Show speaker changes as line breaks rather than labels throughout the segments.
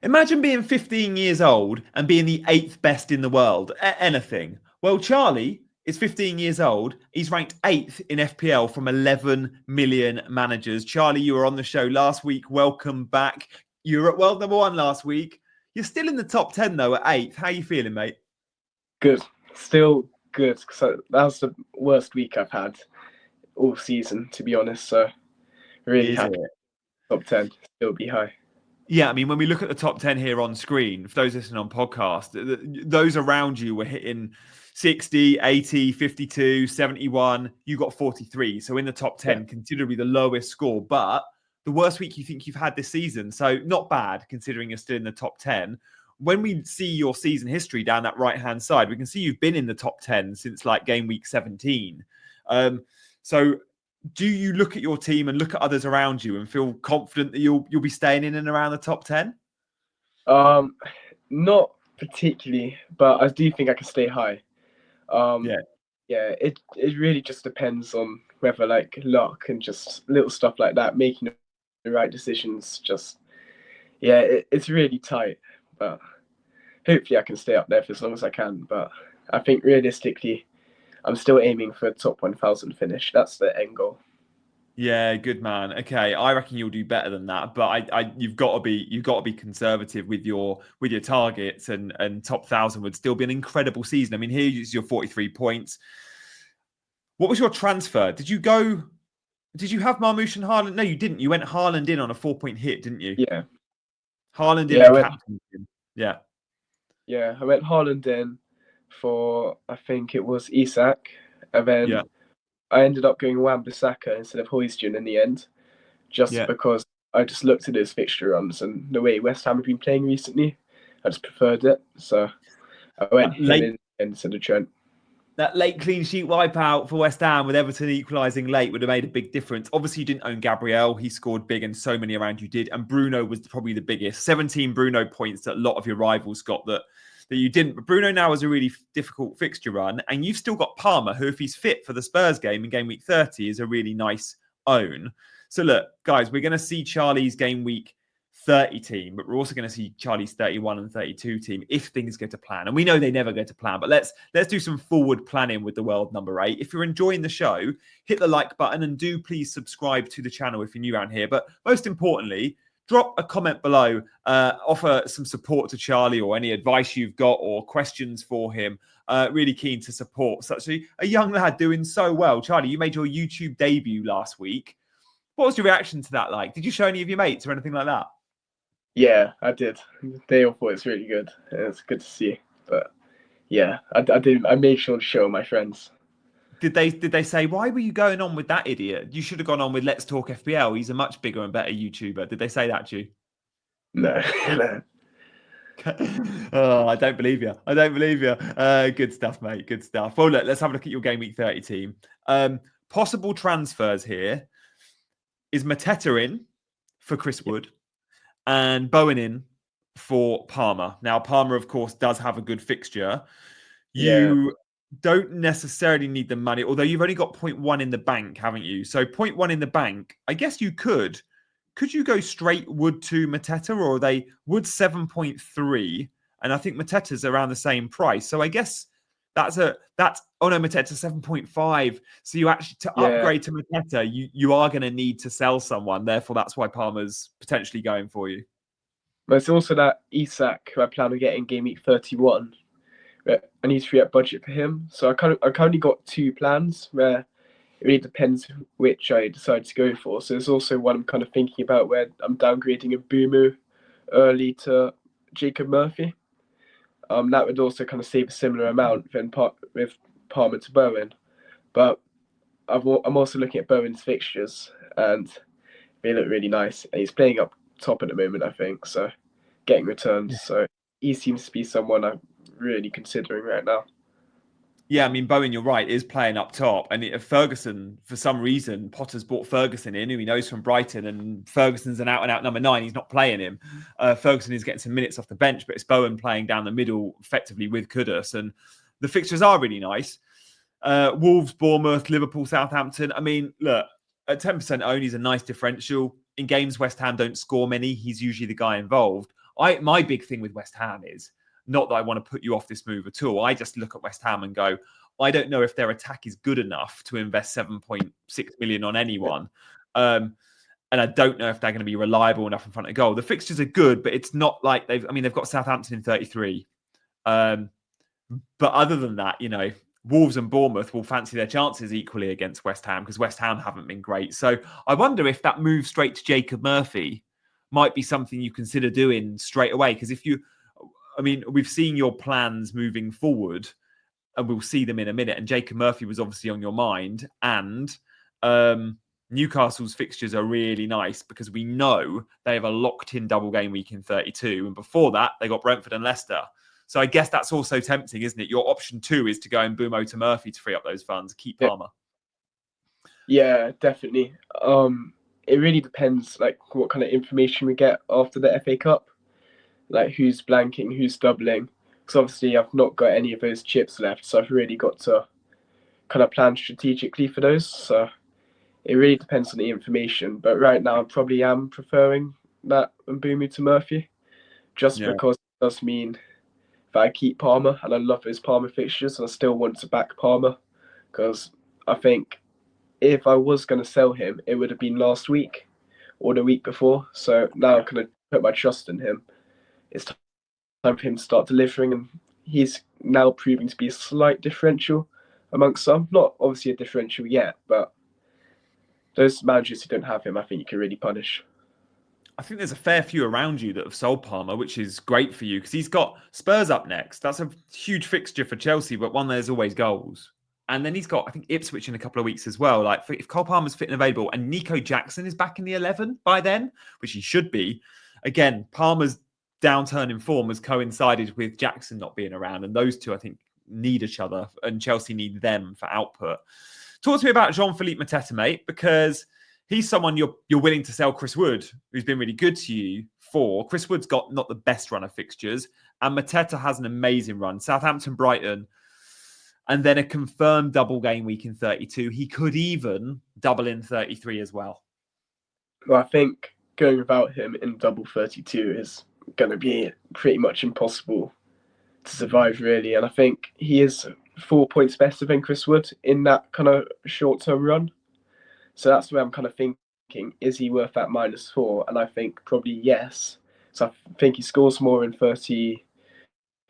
Imagine being 15 years old and being the 8th best in the world at anything. Well, Charlie is 15 years old. He's ranked 8th in FPL from 11 million managers. Charlie, you were on the show last week. Welcome back. You were at world number 1 last week. You're still in the top 10, though, at 8th. How are you feeling, mate?
Good. Still good. So that was the worst week I've had all season, to be honest. So really happy. Top 10 still be high.
Yeah, I mean, when we look at the top 10 here on screen, for those listening on podcast, those around you were hitting 60, 80, 52, 71. You got 43. So in the top 10, considerably the lowest score, but the worst week you think you've had this season. So not bad, considering you're still in the top 10. When we see your season history down that right-hand side, we can see you've been in the top 10 since like game week 17. So do you look at your team and look at others around you and feel confident that you'll be staying in and around the top 10?
Not particularly, but I do think I can stay high. It really just depends on whether like luck and just little stuff like that, making the right decisions. It's really tight, but hopefully I can stay up there for as long as I can. But I think realistically, I'm still aiming for a top 1,000 finish. That's the end goal.
Yeah, good man. Okay, I reckon you'll do better than that, but you've got to be conservative with your targets, and top 1,000 would still be an incredible season. I mean, here's your 43 points. What was your transfer? Did you have Marmoush and Haaland? No, you didn't. You went Haaland in on a 4-point hit, didn't you?
Yeah.
Haaland in and captaincy. Yeah.
Yeah, I went Haaland in for, I think it was Isak, and then I ended up going Wan-Bissaka instead of Højlund in the end, just because I just looked at his fixture runs and the way West Ham have been playing recently, I just preferred it. So I went him in instead of Trent.
That late clean sheet wipeout for West Ham with Everton equalising late would have made a big difference. Obviously, you didn't own Gabriel. He scored big and so many around you did. And Bruno was probably the biggest. 17 Bruno points that a lot of your rivals got that you didn't. But Bruno now has a really difficult fixture run. And you've still got Palmer, who, if he's fit for the Spurs game in game week 30, is a really nice own. So look, guys, we're going to see Charlie's game week 30 team, but we're also going to see Charlie's 31 and 32 team if things go to plan. And we know they never go to plan, but let's do some forward planning with the world number 8. If you're enjoying the show, hit the like button and do please subscribe to the channel if you're new around here. But most importantly, drop a comment below, offer some support to Charlie or any advice you've got or questions for him. Really keen to support such a young lad doing so well. Charlie, you made your YouTube debut last week. What was your reaction to that like? Did you show any of your mates or anything like that?
Yeah, I did. They all thought it's really good. It's good to see. But yeah, I did. I made sure to show my friends.
Did they say, why were you going on with that idiot? You should have gone on with Let's Talk FPL. He's a much bigger and better YouTuber. Did they say that to you?
No.
Oh, I don't believe you. Good stuff, mate. Good stuff. Well, look, let's have a look at your game week 30 team. Possible transfers here is Mateta in for Chris Wood and Bowen in for Palmer. Now, Palmer, of course, does have a good fixture. You don't necessarily need the money, although you've only got 0.1 in the bank, haven't you? So 0.1 in the bank, I guess you could. Could you go straight Wood to Mateta, or are they Wood 7.3? And I think Mateta's around the same price. So I guess Mateta 7.5. So you actually, to upgrade to Mateta, you are going to need to sell someone. Therefore, that's why Palmer's potentially going for you.
But it's also that Isak, who I plan on getting game week 31. I need to free up budget for him. So I currently got 2 plans where it really depends which I decide to go for. So there's also one I'm kind of thinking about where I'm downgrading a Boomo early to Jacob Murphy. That would also kind of save a similar amount with Palmer to Bowen. But I'm also looking at Bowen's fixtures and they look really nice. And he's playing up top at the moment, I think. So getting returns. Yeah. So he seems to be someone I'm really considering right now.
Yeah, I mean, Bowen, you're right, is playing up top. And Ferguson, for some reason, Potter's brought Ferguson in, who he knows from Brighton, and Ferguson's an out-and-out number 9. He's not playing him. Ferguson is getting some minutes off the bench, but it's Bowen playing down the middle effectively with Kudus. And the fixtures are really nice. Wolves, Bournemouth, Liverpool, Southampton. I mean, look, at 10% own, he's a nice differential. In games West Ham don't score many, he's usually the guy involved. My big thing with West Ham is not that I want to put you off this move at all. I just look at West Ham and go, I don't know if their attack is good enough to invest 7.6 million on anyone. And I don't know if they're going to be reliable enough in front of goal. The fixtures are good, but it's not like they've got Southampton in 33. But other than that, Wolves and Bournemouth will fancy their chances equally against West Ham because West Ham haven't been great. So I wonder if that move straight to Jacob Murphy might be something you consider doing straight away. Because we've seen your plans moving forward and we'll see them in a minute. And Jacob Murphy was obviously on your mind. And Newcastle's fixtures are really nice because we know they have a locked-in double game week in 32. And before that, they got Brentford and Leicester. So I guess that's also tempting, isn't it? Your option 2 is to go and Bumo to Murphy to free up those funds, keep Palmer.
Yeah, definitely. It really depends, what kind of information we get after the FA Cup, who's blanking, who's doubling. Because obviously I've not got any of those chips left, so I've really got to kind of plan strategically for those. So it really depends on the information. But right now I probably am preferring that Mbumu to Murphy, just because it does mean that I keep Palmer, and I love his Palmer fixtures, and I still want to back Palmer because I think if I was going to sell him, it would have been last week or the week before. So now I'm going to put my trust in him. It's time for him to start delivering, and he's now proving to be a slight differential amongst some. Not obviously a differential yet, but those managers who don't have him, I think you can really punish.
I think there's a fair few around you that have sold Palmer, which is great for you because he's got Spurs up next. That's a huge fixture for Chelsea, but one there's always goals. And then he's got, I think, Ipswich in a couple of weeks as well. If Cole Palmer's fit and available and Nico Jackson is back in the 11 by then, which he should be, again, Palmer's downturn in form has coincided with Jackson not being around. And those two, I think, need each other and Chelsea need them for output. Talk to me about Jean-Philippe Mateta, mate, because he's someone you're willing to sell Chris Wood, who's been really good to you for. Chris Wood's got not the best run of fixtures, and Mateta has an amazing run. Southampton, Brighton, and then a confirmed double game week in 32. He could even double in 33 as well.
Well, I think going without him in double 32 is going to be pretty much impossible to survive, really. And I think he is 4 points better than Chris Wood in that kind of short-term run. So that's where I'm kind of thinking, is he worth that -4? And I think probably yes. So I think he scores more in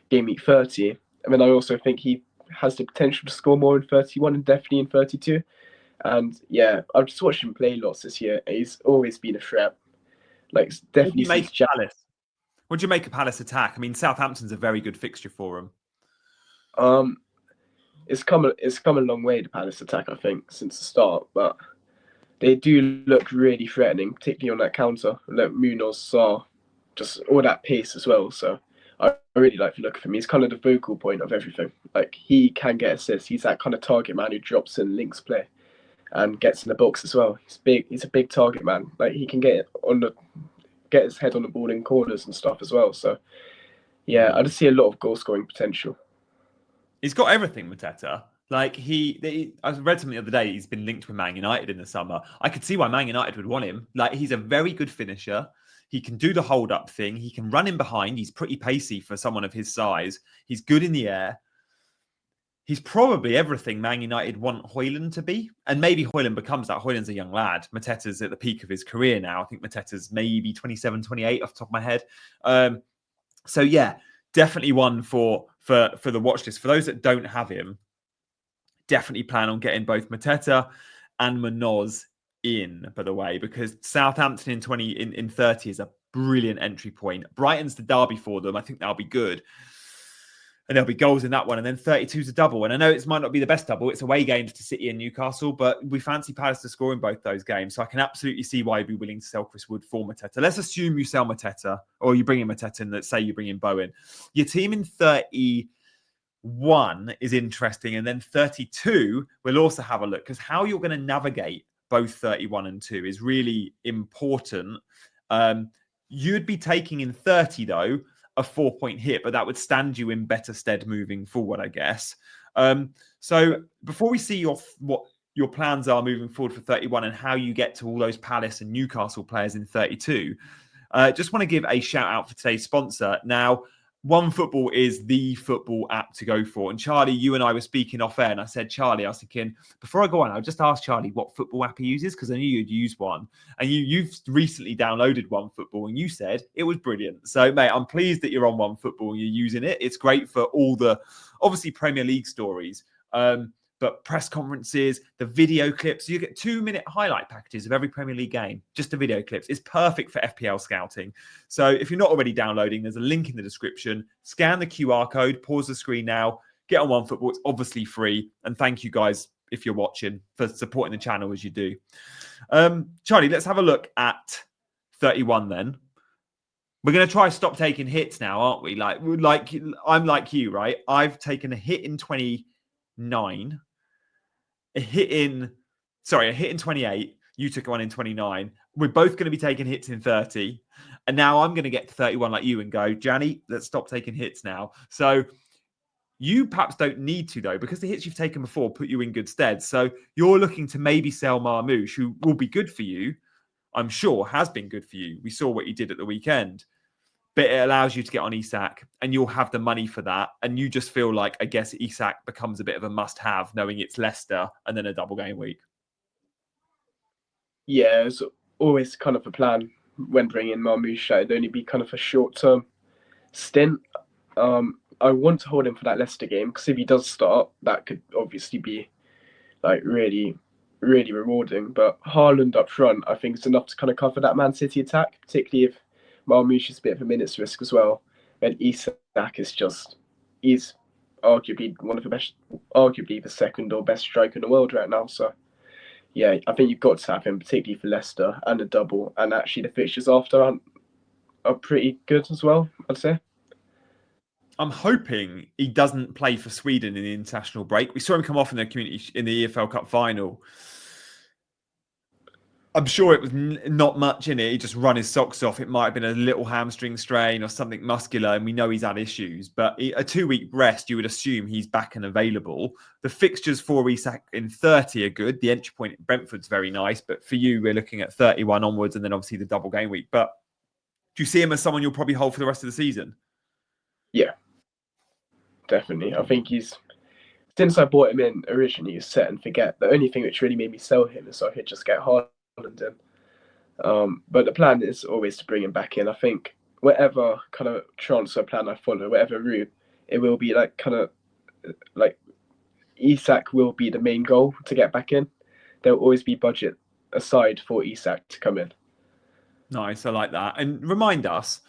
game week 30. And then I also think he has the potential to score more in 31 and definitely in 32. And yeah, I've just watched him play lots this year. He's always been a threat. Definitely.
What do you make of Palace? What do you make of Palace attack? I mean, Southampton's a very good fixture for him.
It's come a long way, the Palace attack, I think, since the start. But they do look really threatening, particularly on that counter. Munoz, Sarr, just all that pace as well. So I really like the look of him. He's kind of the focal point of everything. He can get assists. He's that kind of target man who drops in links play and gets in the box as well. He's big. He's a big target man. He can get his head on the ball in corners and stuff as well. So yeah, I just see a lot of goal scoring potential.
He's got everything, Mateta. I read something the other day. He's been linked with Man United in the summer. I could see why Man United would want him. He's a very good finisher. He can do the hold-up thing. He can run in behind. He's pretty pacey for someone of his size. He's good in the air. He's probably everything Man United want Haaland to be. And maybe Haaland becomes that. Haaland's a young lad. Mateta's at the peak of his career now. I think Mateta's maybe 27, 28 off the top of my head. So yeah, definitely one for the watch list. For those that don't have him, definitely plan on getting both Mateta and Munoz in, by the way, because Southampton in 30 is a brilliant entry point. Brighton's the derby for them. I think that'll be good. And there'll be goals in that one. And then 32's a double. And I know it might not be the best double. It's away games to City and Newcastle, but we fancy Palace to score in both those games. So I can absolutely see why you'd be willing to sell Chris Wood for Mateta. Let's assume you sell Mateta, or you bring in Mateta, and let's say you bring in Bowen. Your team in 31 is interesting. And then 32, we'll also have a look, because how you're going to navigate both 31 and 2 is really important. You'd be taking in 30, though, a 4-point hit, but that would stand you in better stead moving forward, I guess. So before we see what your plans are moving forward for 31 and how you get to all those Palace and Newcastle players in 32, Just want to give a shout out for today's sponsor. Now, OneFootball is the football app to go for. And Charlie, you and I were speaking off air, and I said, Charlie, I was thinking, before I go on, I'll just ask Charlie what football app he uses, because I knew you'd use one. And you've recently downloaded OneFootball, and you said it was brilliant. So, mate, I'm pleased that you're on OneFootball and you're using it. It's great for all the, obviously, Premier League stories. But press conferences, the video clips, you get 2-minute highlight packages of every Premier League game, just the video clips. It's perfect for FPL scouting. So if you're not already downloading, there's a link in the description. Scan the QR code, pause the screen now, get on OneFootball. It's obviously free. And thank you guys, if you're watching, for supporting the channel as you do. Charlie, let's have a look at 31 then. We're going to try stop taking hits now, aren't we? I'm like you, right? I've taken a hit in 29. A hit in 28. You took one in 29. We're both going to be taking hits in 30. And now I'm going to get to 31 like you and go, Janny, let's stop taking hits now. So you perhaps don't need to, though, because the hits you've taken before put you in good stead. So you're looking to maybe sell Marmoush, who will be good for you. I'm sure has been good for you. We saw what he did at the weekend. But it allows you to get on Isak, and you'll have the money for that. And you just feel like, I guess, Isak becomes a bit of a must-have, knowing it's Leicester and then a double game week.
Yeah, it's always kind of a plan when bringing Marmoush. It'd only be kind of a short-term stint. I want to hold him for that Leicester game, because if he does start, that could obviously be like really, really rewarding. But Haaland up front, I think, is enough to kind of cover that Man City attack, particularly if Marmoush is a bit of a minutes risk as well. And Isak he's arguably the second or best striker in the world right now. So yeah, I think you've got to have him, particularly for Leicester and a double. And actually the fixtures after are pretty good as well, I'd say.
I'm hoping he doesn't play for Sweden in the international break. We saw him come off in the EFL Cup final. I'm sure it was not much in it. He just run his socks off. It might have been a little hamstring strain or something muscular, and we know he's had issues. But a 2-week rest, you would assume he's back and available. The fixtures for Isak in 30 are good. The entry point at Brentford's very nice. But for you, we're looking at 31 onwards, and then obviously the double game week. But do you see him as someone you'll probably hold for the rest of the season?
Yeah, definitely. I think since I bought him in originally, he's set and forget. The only thing which really made me sell him is so I could just get Haaland in. But the plan is always to bring him back in. I think whatever kind of transfer plan I follow, whatever route, it will be like Isak will be the main goal to get back in. There'll always be budget aside for Isak to come in.
Nice, I like that. And remind us,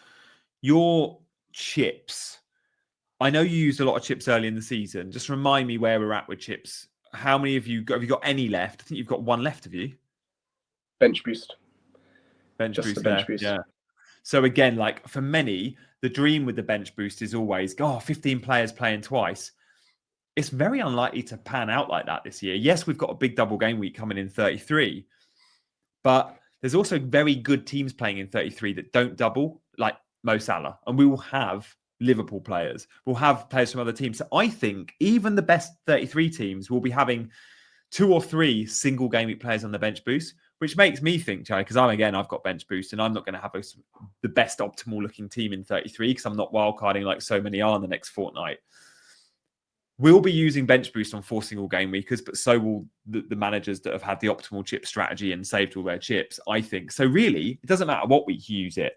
your chips. I know you used a lot of chips early in the season. Just remind me where we're at with chips. How many have you got? Have you got any left? I think you've got one left, have you?
Bench boost.
Bench
Just
boost
the bench
left,
boost.
yeah. So again, like for many, the dream with the bench boost is always, 15 players playing twice. It's very unlikely to pan out like that this year. Yes, we've got a big double game week coming in 33, but there's also very good teams playing in 33 that don't double, like Mo Salah. And we will have Liverpool players. We'll have players from other teams. So I think even the best 33 teams will be having 2 or 3 single game week players on the bench boost, which makes me think, Charlie, because I've got bench boost and I'm not going to have the best optimal looking team in 33 because I'm not wildcarding like so many are in the next fortnight. We'll be using bench boost on 4 single game weekers, but so will the managers that have had the optimal chip strategy and saved all their chips, I think. So really, it doesn't matter what week you use it.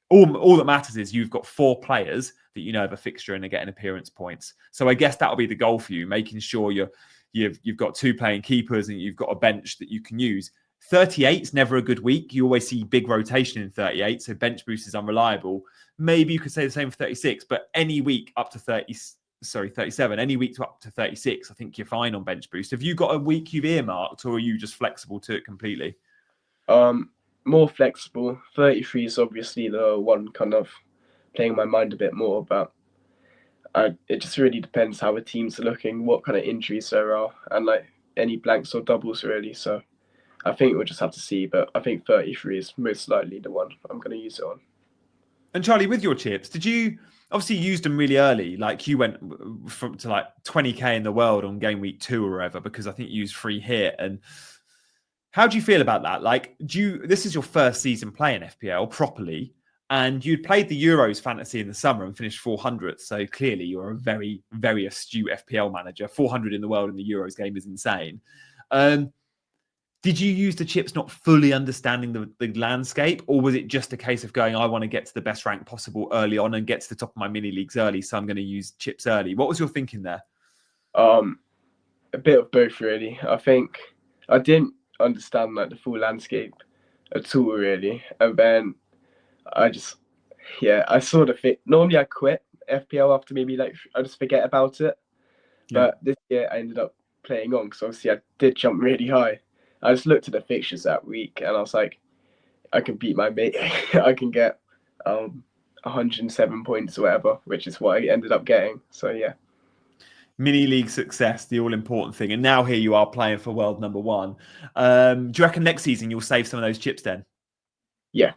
All that matters is you've got 4 players that you know have a fixture and are getting appearance points. So I guess that'll be the goal for you, making sure you've got 2 playing keepers and you've got a bench that you can use. 38 is never a good week. You always see big rotation in 38, so bench boost is unreliable. Maybe you could say the same for 36, but any week up to 37, any week to up to 36, I think you're fine on bench boost. Have you got a week you've earmarked, or are you just flexible to it completely?
More flexible. 33 is obviously the one kind of playing my mind a bit more, but it just really depends how the teams are looking, what kind of injuries there are, and like any blanks or doubles really. So I think we'll just have to see, but I think 33 is most likely the one I'm going to use it on.
And Charlie, with your chips, did you obviously used them really early? Like you went to like 20k in the world on game week 2 or whatever, because I think you used free hit. And how do you feel about that? Like, this is your first season playing FPL properly. And you'd played the Euros fantasy in the summer and finished 400th. So clearly you're a very, very astute FPL manager. 400 in the world in the Euros game is insane. Did you use the chips not fully understanding the landscape? Or was it just a case of going, I want to get to the best rank possible early on and get to the top of my mini leagues early, so I'm going to use chips early? What was your thinking there?
A bit of both, really. I think I didn't understand like the full landscape at all, really. And then I sort of fit. Normally I quit FPL after maybe like I just forget about it. But this year I ended up playing on because obviously I did jump really high. I just looked at the fixtures that week and I was like, I can beat my mate. I can get 107 points or whatever, which is what I ended up getting. So yeah.
Mini league success, the all important thing. And now here you are playing for world number 1. Do you reckon next season you'll save some of those chips then?
Yeah.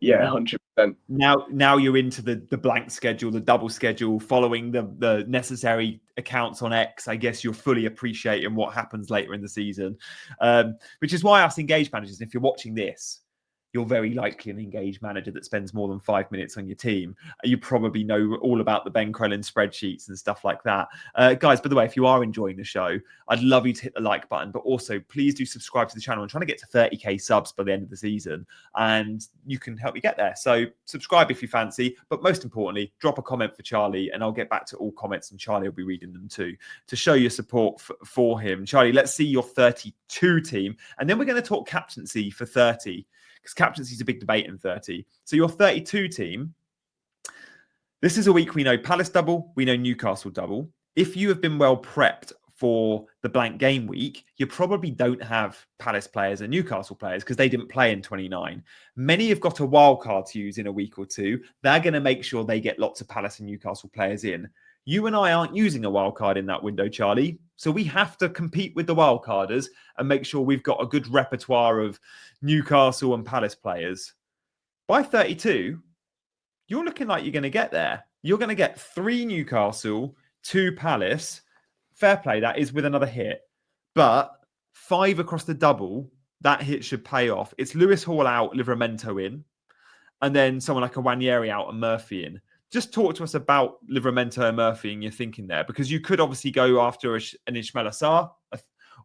Yeah, 100%.
Now you're into the blank schedule, the double schedule, following the necessary accounts on X. I guess you're fully appreciating what happens later in the season, which is why us engaged managers, if you're watching this, you're very likely an engaged manager that spends more than 5 minutes on your team. You probably know all about the Ben Crellin spreadsheets and stuff like that. Guys, by the way, if you are enjoying the show, I'd love you to hit the like button, but also please do subscribe to the channel. I'm trying to get to 30k subs by the end of the season, and you can help me get there. So subscribe if you fancy, but most importantly, drop a comment for Charlie, and I'll get back to all comments, and Charlie will be reading them too, to show your support for him. Charlie, let's see your 32 team, and then we're going to talk captaincy for 30. Because captaincy is a big debate in 30. So your 32 team, this is a week we know Palace double, we know Newcastle double. If you have been well prepped for the blank game week, you probably don't have Palace players and Newcastle players because they didn't play in 29. Many have got a wild card to use in a week or two. They're going to make sure they get lots of Palace and Newcastle players in. You and I aren't using a wild card in that window, Charlie. So we have to compete with the wild carders and make sure we've got a good repertoire of Newcastle and Palace players. By 32, you're looking like you're going to get there. You're going to get 3 Newcastle, 2 Palace. Fair play, that is with another hit. But 5 across the double, that hit should pay off. It's Lewis Hall out, Livramento in, and then someone like a Wanyeri out and Murphy in. Just talk to us about Livramento and Murphy and your thinking there, because you could obviously go after an Ismail Assar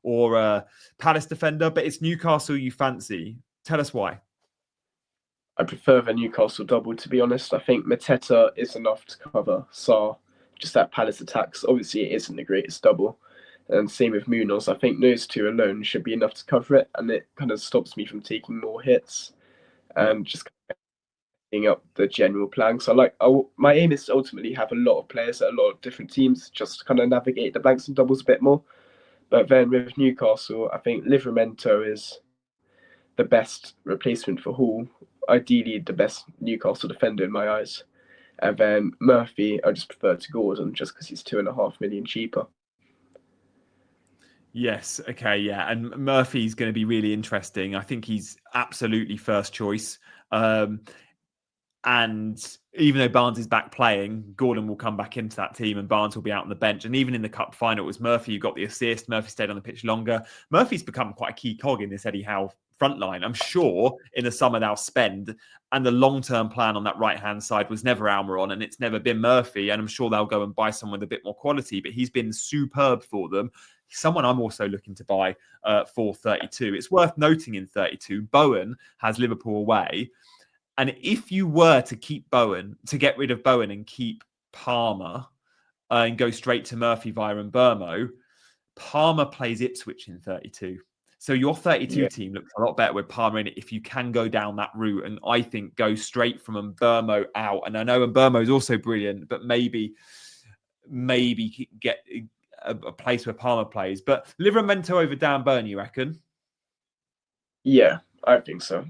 or a Palace defender, but it's Newcastle you fancy. Tell us why.
I prefer the Newcastle double, to be honest. I think Mateta is enough to cover Sarr. Just that Palace attacks. Obviously, it isn't the greatest double. And same with Munoz. I think those two alone should be enough to cover it, and it kind of stops me from taking more hits and just up the general plan. So my aim is to ultimately have a lot of players at a lot of different teams, just to kind of navigate the blanks and doubles a bit more. But then with Newcastle, I think Livramento is the best replacement for Hall. Ideally, the best Newcastle defender in my eyes. And then Murphy, I just prefer to Gordon just because he's 2.5 million cheaper.
Yes. Okay. Yeah. And Murphy's going to be really interesting. I think he's absolutely first choice. And even though Barnes is back playing, Gordon will come back into that team and Barnes will be out on the bench. And even in the cup final, it was Murphy who got the assist. Murphy stayed on the pitch longer. Murphy's become quite a key cog in this Eddie Howe front line. I'm sure in the summer they'll spend, and the long-term plan on that right-hand side was never Almiron, and it's never been Murphy. And I'm sure they'll go and buy someone with a bit more quality, but he's been superb for them. Someone I'm also looking to buy for 32. It's worth noting in 32, Bowen has Liverpool away. And if you were to keep Bowen, to get rid of Bowen and keep Palmer and go straight to Murphy via Mbermo, Palmer plays Ipswich in 32. So your 32 team looks a lot better with Palmer in it if you can go down that route. And I think go straight from Mbermo out. And I know Mbermo is also brilliant, but maybe get a place where Palmer plays. But Livramento over Dan Burn, you reckon?
Yeah, I think so.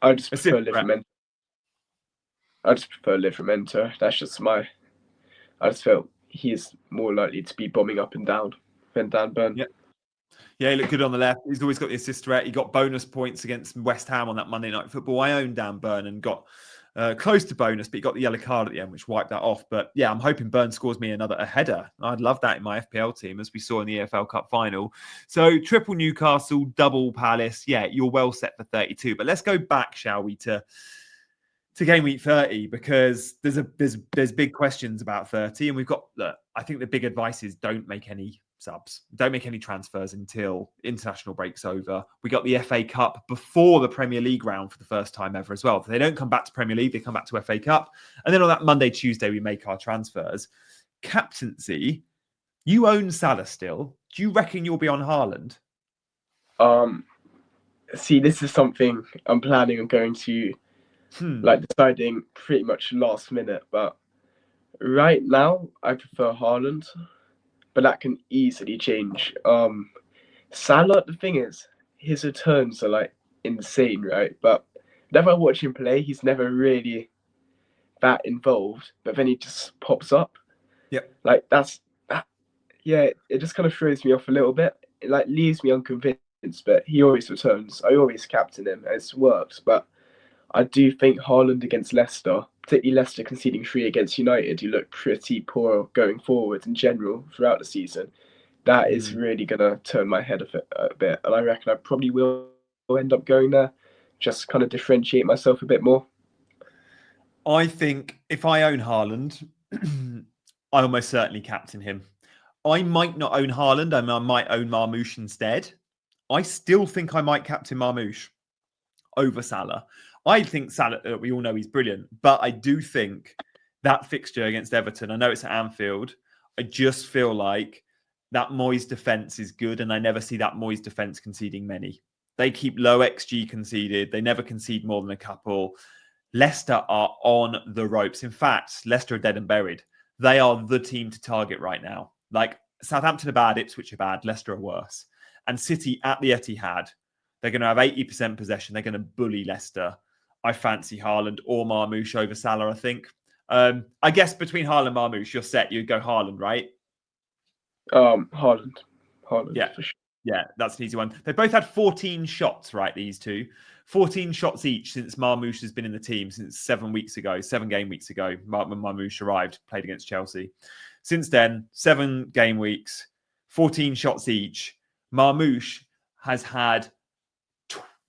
I just prefer Livramento. That's just I just felt he's more likely to be bombing up and down than Dan Burn.
Yeah, he looked good on the left. He's always got the assist threat. He got bonus points against West Ham on that Monday Night Football. I owned Dan Burn and got close to bonus, but he got the yellow card at the end, which wiped that off. But yeah, I'm hoping Burn scores me a header. I'd love that in my FPL team, as we saw in the EFL Cup final. So triple Newcastle, double Palace. Yeah, you're well set for 32. But let's go back, shall we, to to game week 30 because there's big questions about 30, and we've got. Look, I think the big advice is don't make any subs, don't make any transfers until international break's over. We got the FA Cup before the Premier League round for the first time ever as well. If they don't come back to Premier League, they come back to FA Cup, and then on that Monday, Tuesday, we make our transfers. Captaincy, you own Salah still. Do you reckon you'll be on Haaland?
See, this is something I'm planning on going to. Like deciding pretty much last minute, but right now I prefer Haaland, but that can easily change. Salah, the thing is, his returns are like insane, right? But whenever I watch him play, he's never really that involved. But then he just pops up.
Yep.
Like that. Yeah, it just kind of throws me off a little bit. It like leaves me unconvinced. But he always returns. I always captain him. It's worked, but I do think Haaland against Leicester, particularly Leicester conceding 3 against United, who look pretty poor going forward in general throughout the season. That is really going to turn my head a bit. And I reckon I probably will end up going there, just kind of differentiate myself a bit more.
I think if I own Haaland, I almost certainly captain him. I might not own Haaland. I might own Marmoush instead. I still think I might captain Marmoush over Salah. I think Salah, we all know he's brilliant, but I do think that fixture against Everton, I know it's at Anfield, I just feel like that Moyes defence is good, and I never see that Moyes defence conceding many. They keep low XG conceded. They never concede more than a couple. Leicester are on the ropes. In fact, Leicester are dead and buried. They are the team to target right now. Like, Southampton are bad, Ipswich are bad, Leicester are worse. And City at the Etihad, they're going to have 80% possession. They're going to bully Leicester. I fancy Haaland or Marmoush over Salah, I think. I guess between Haaland and Marmoush, you're set. You'd go Haaland, right?
Haaland.
Yeah.
For sure.
Yeah, that's an easy one. They both had 14 shots, right, these two? 14 shots each since Marmoush has been in the team since 7 game weeks ago, when Marmoush arrived, played against Chelsea. Since then, 7 game weeks, 14 shots each. Marmoush has had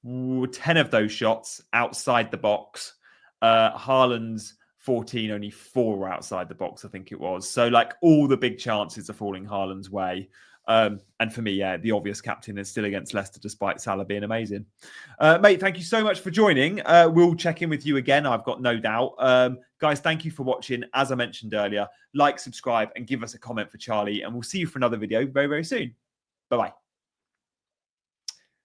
10 of those shots outside the box. Haaland's 14, only 4 were outside the box, I think it was. So, like, all the big chances are falling Haaland's way. And for me, yeah, the obvious captain is still against Leicester, despite Salah being amazing. Mate, thank you so much for joining. We'll check in with you again, I've got no doubt. Guys, thank you for watching. As I mentioned earlier, like, subscribe, and give us a comment for Charlie. And we'll see you for another video very, very soon. Bye-bye.